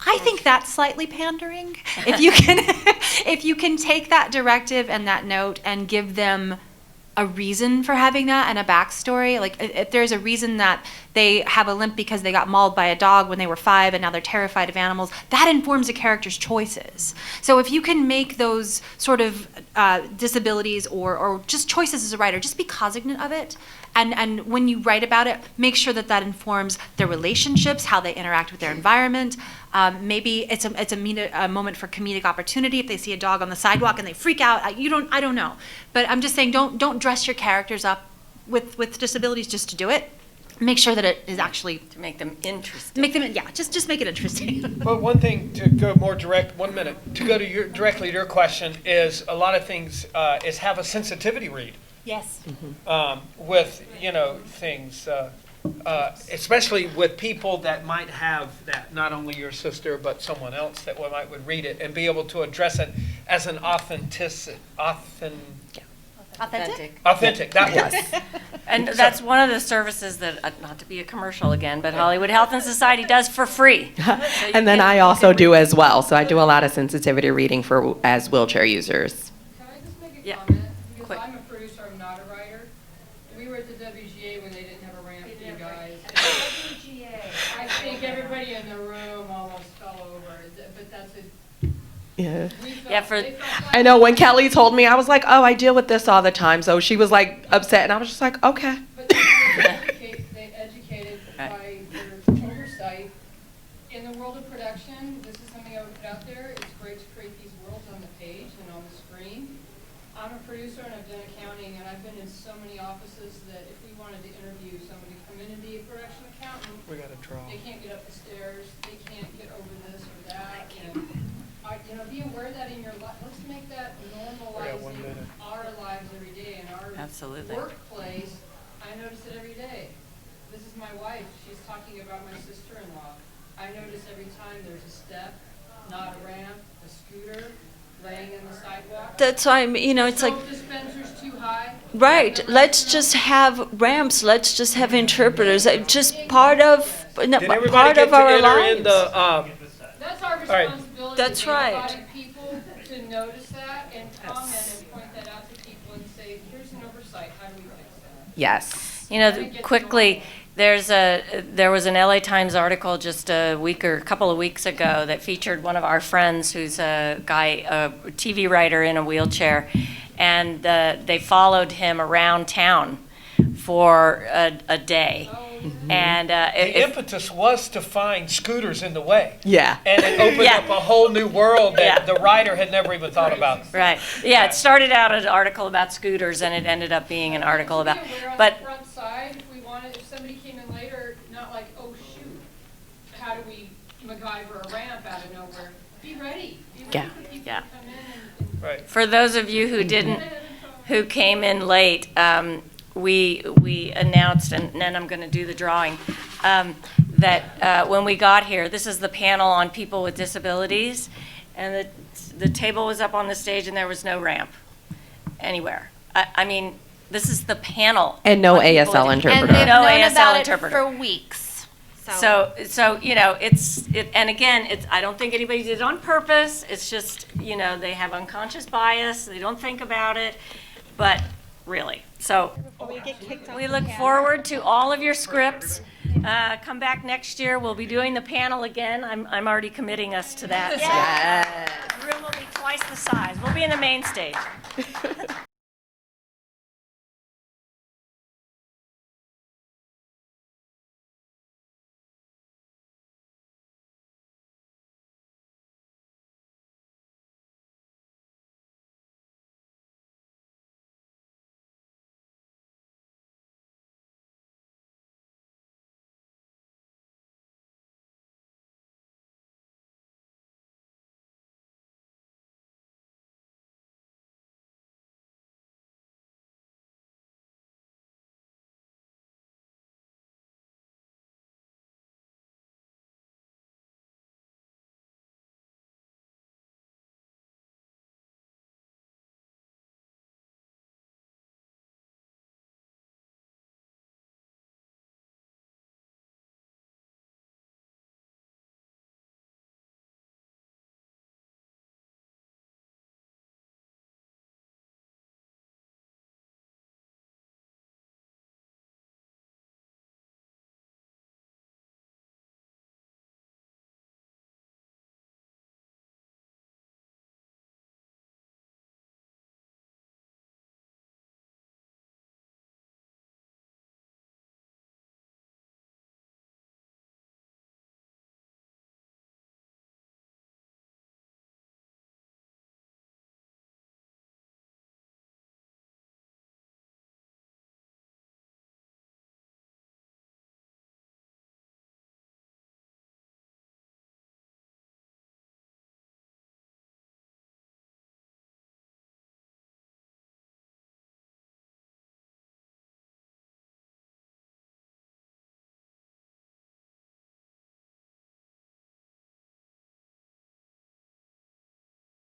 I think that's slightly pandering. If you can take that directive and that note and give them a reason for having that and a backstory, like if there's a reason that they have a limp because they got mauled by a dog when they were 5 and now they're terrified of animals, that informs a character's choices. So if you can make those sort of disabilities or just choices as a writer, just be cognizant of it, And when you write about it, make sure that that informs their relationships, how they interact with their environment. Maybe it's a moment for comedic opportunity. If they see a dog on the sidewalk and they freak out, I don't know. But I'm just saying, don't dress your characters up with disabilities just to do it. Make sure that it is actually To make them interesting. just make it interesting. But one thing to go more direct, 1 minute, to go to directly to your question is a lot of things is have a sensitivity read. Yes. With, things, especially with people that might have that, not only your sister, but someone else that would read it and be able to address it as an authentic, that was. And that's one of the services that, not to be a commercial again, but Hollywood Health and Society does for free. So you And then can- I also do as well. So I do a lot of sensitivity reading as wheelchair users. Can I just make a Yeah. comment? Because Quick. I'm a producer, I'm not a writer. We were at the WGA when they didn't have a ramp for you guys. I think everybody in the room almost fell over, but that's a. Yeah. Yeah, for- they felt I know when Kelly told me, I was like, oh, I deal with this all the time. So she was like upset, and I was just like, okay. But they educated Right. by their oversight. In the world of production, this is something I would put out there. It's great to create these worlds on the page and on the screen. I'm a producer and I've done accounting, and I've been in so many offices that if we wanted to interview somebody to come in and be a production accountant, We got to draw. they can't get up the stairs, they can't get over this or that. And be aware of that in your life. Let's make that normalizing 1 minute. our lives every day and our Absolutely. workplace. I notice it every day. This is my wife. She's talking about my sister-in-law. I notice every time there's a step, not a ramp, a scooter, laying in the sidewalk. That's why, it's like, Soap dispenser's too high. right, let's just have ramps, let's just have interpreters, just part of, Did everybody part get of to our enter lives. in the, That's our right. responsibility. That's as right. able-bodied people to notice that and comment and point that out to people and say, here's an oversight. How do we fix that? Yes. Quickly, there was an LA Times article just a couple of weeks ago that featured one of our friends who's a TV writer in a wheelchair, and they followed him around town for a day. And the impetus was to find scooters in the way. Yeah. And it opened Yeah. up a whole new world that Yeah. the writer had never even thought about. right, yeah, it started out as an article about scooters, and it ended up being an article about, Be aware on but the front side, if somebody came in later, not like, oh shoot, how do we MacGyver a ramp out of nowhere? Be ready. Be ready Yeah. for people Yeah. to come in and Right. for those of you who came in late, we announced, and then I'm going to do the drawing, that when we got here, this is the panel on people with disabilities, and the table was up on the stage and there was no ramp anywhere. I mean, this is the panel. And no on people ASL with- interpreter. And they've No known ASL about interpreter. it for weeks. So and again, I don't think anybody did it on purpose. It's just, they have unconscious bias. They don't think about it, but really. So we look forward to all of your scripts. Come back next year. We'll be doing the panel again. I'm already committing us to that. So Yes. the room will be twice the size. We'll be in the main stage.